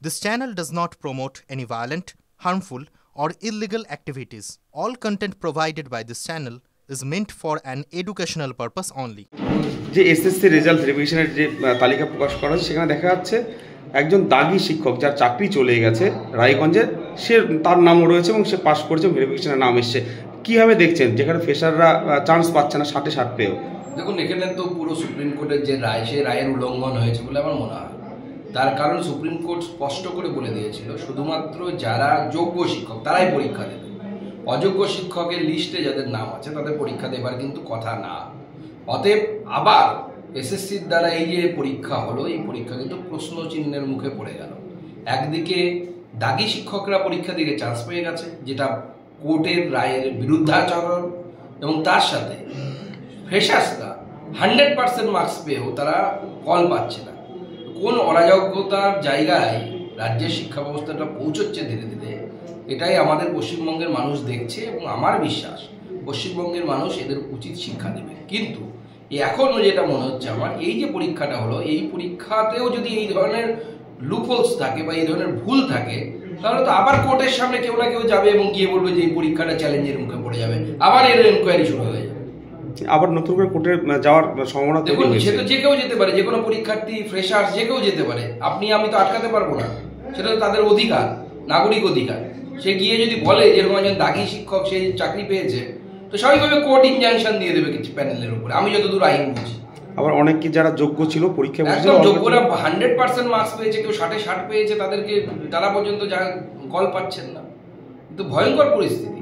This channel does not promote any violent, harmful, or illegal activities. All content provided by this channel is meant for an educational purpose only. যে SSC result ভেরিফিকেশনের যে তালিকা প্রকাশ করা হয়েছে সেখানে দেখা যাচ্ছে একজন দাগি শিক্ষক যার চাকরি চলে গেছে রায়গঞ্জে, সে তার নামও রয়েছে এবং সে পাশ করেছে, ভেরিফিকেশনের নাম এসছে। কীভাবে দেখছেন যেখানে ফ্রেশাররা চান্স পাচ্ছে না 60-60 পেয়েও? দেখুন, এখানে তো পুরো সুপ্রিম কোর্টের যে রায়, সেই রায়ের উল্লঙ্ঘন হয়েছে বলে আমার মনে হয়। তার কারণ সুপ্রিম কোর্ট স্পষ্ট করে বলে দিয়েছিল শুধুমাত্র যারা যোগ্য শিক্ষক তারাই পরীক্ষা দেবে। অযোগ্য শিক্ষকের লিস্টে যাদের নাম আছে তাদের পরীক্ষা দেবার কিন্তু কথা না। অতএব আবার এসএসসির দ্বারা এই যে পরীক্ষা হলো, এই পরীক্ষা কিন্তু প্রশ্ন চিহ্নের মুখে পড়ে গেল। একদিকে দাগি শিক্ষকরা পরীক্ষা দিয়ে চান্স পেয়ে গেছে, যেটা কোর্টের রায়ের বিরুদ্ধাচরণ, এবং তার সাথে ফ্রেশার্সরা 100% মার্কস পেয়েও তারা কল পাচ্ছে না। কোন অরাজকতার জায়গায় রাজ্যের শিক্ষা ব্যবস্থাটা পৌঁছচ্ছে ধীরে ধীরে, এটাই আমাদের পশ্চিমবঙ্গের মানুষ দেখছে, এবং আমার বিশ্বাস পশ্চিমবঙ্গের মানুষ এদের উচিত শিক্ষা দেবে। কিন্তু এখনও যেটা মনে হচ্ছে আমার, এই যে পরীক্ষাটা হলো, এই পরীক্ষাতেও যদি এই ধরনের লুপহোলস থাকে বা এই ধরনের ভুল থাকে, তাহলে তো আবার কোর্টের সামনে কেউ না কেউ যাবে এবং গিয়ে বলবে যে এই পরীক্ষাটা চ্যালেঞ্জের মুখে পড়ে যাবে, আবার এর এনকোয়ারি শুরু হয়ে যাবে, আবার নতুন করে কোর্টে যাওয়ার সম্ভাবনা। দেখুন, সে তো যে কেউ যেতে পারে, যে কোনো পরীক্ষার্থী, ফ্রেশার, যে কেউ যেতে পারে। আপনি আমি তো আটকাতে পারবো না, সেটা তো তাদের অধিকার, নাগরিক অধিকার। সে গিয়ে যদি বলে যেরকম একজন দাগি শিক্ষক সে চাকরি পেয়েছে, তো স্বাভাবিকভাবে কোর্ট ইনজাংশন দিয়ে দেবে কিছু প্যানেলের উপরে, আমি যতদূর আইন বুঝি। আবার অনেকে যারা যোগ্য ছিল পরীক্ষা একদম যোগ্যরা 100% মার্কস পেয়েছে, কেউ 60-60 পেয়েছে, তারা পর্যন্ত যা কল পাচ্ছেন না। কিন্তু ভয়ঙ্কর পরিস্থিতি।